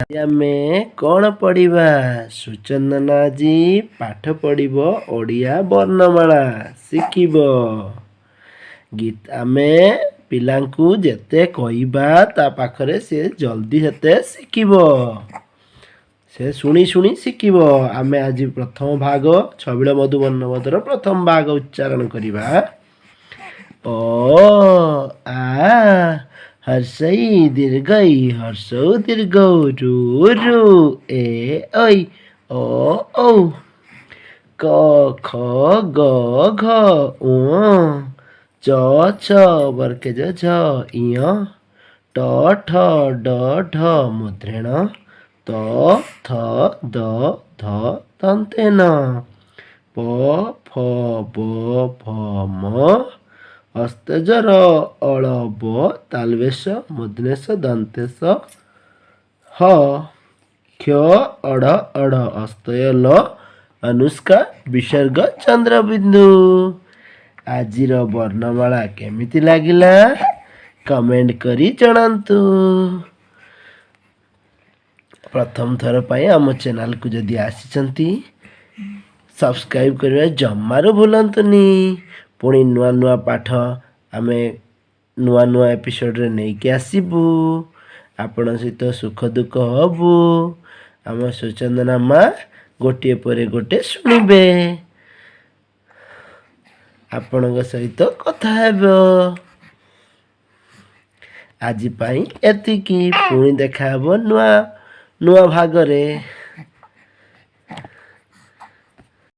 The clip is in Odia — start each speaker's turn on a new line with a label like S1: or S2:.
S1: ଆମେ କ'ଣ ପଢ଼ିବା? ସୁଚନ୍ଦନ ଆଜି ପାଠ ପଢ଼ିବ ଓଡ଼ିଆ ବର୍ଣ୍ଣମାଳା ଶିଖିବ। ଆମେ ପିଲାଙ୍କୁ ଯେତେ କହିବା ତା ପାଖରେ ସେ ଜଲ୍ଦି ସେତେ ଶିଖିବ। ସେ ଶୁଣି ଶୁଣି ଶିଖିବ। ଆମେ ଆଜି ପ୍ରଥମ ଭାଗ ଛବିଳ ମଧୁ ବର୍ଣ୍ଣବୋଧର ପ୍ରଥମ ଭାଗ ଉଚ୍ଚାରଣ କରିବା। ଅ ଆ ହର୍ଷଇ ଦୀର୍ଘଇ ହର୍ଷଉ ଦୀର୍ଘଉ ରୁ ରୁ ଏ ଐ ଅ ଔ କ ଖ ଗ ଘ ଙ ଚ ଛ ବର୍ଗେଜ ଝ ଇୟ ଟ ଠ ଡ ଢ ମୁଦ୍ରେଣ ତ ଥ ଦ ଧ ଦନ୍ତେନ ପ ଫ ବ ଭ ମ ହସ୍ତେଜର ଅଳ ବ ତାଲବେଶ ମୁଦ୍ନେଶ ଦନ୍ତେଶ ହ କ୍ଷ ଅଢ଼ ଅଢ଼ ଅସ୍ତୟ ଲ ଅନୁଷ୍କା ବିସର୍ଗ ଚନ୍ଦ୍ରବିନ୍ଦୁ। ଆଜିର ବର୍ଣ୍ଣମାଳା କେମିତି ଲାଗିଲା କମେଣ୍ଟ କରି ଜଣାନ୍ତୁ। ପ୍ରଥମ ଥର ପାଇଁ ଆମ ଚ୍ୟାନେଲକୁ ଯଦି ଆସିଛନ୍ତି ସବସ୍କ୍ରାଇବ୍ କରିବା ଜମାରୁ ଭୁଲନ୍ତୁନି। ପୁଣି ନୂଆ ନୂଆ ପାଠ ଆମେ ନୂଆ ନୂଆ ଏପିସୋଡ଼ରେ ନେଇକି ଆସିବୁ। ଆପଣଙ୍କ ସହିତ ସୁଖ ଦୁଃଖ ହବୁ। ଆମ ସୁଚନ୍ଦନା ମା ଗୋଟିଏ ପରେ ଗୋଟେ ଶୁଣିବେ, ଆପଣଙ୍କ ସହିତ କଥା ହେବ। ଆଜି ପାଇଁ ଏତିକି। ପୁଣି ଦେଖା ହେବ ନୂଆ ଭାଗରେ।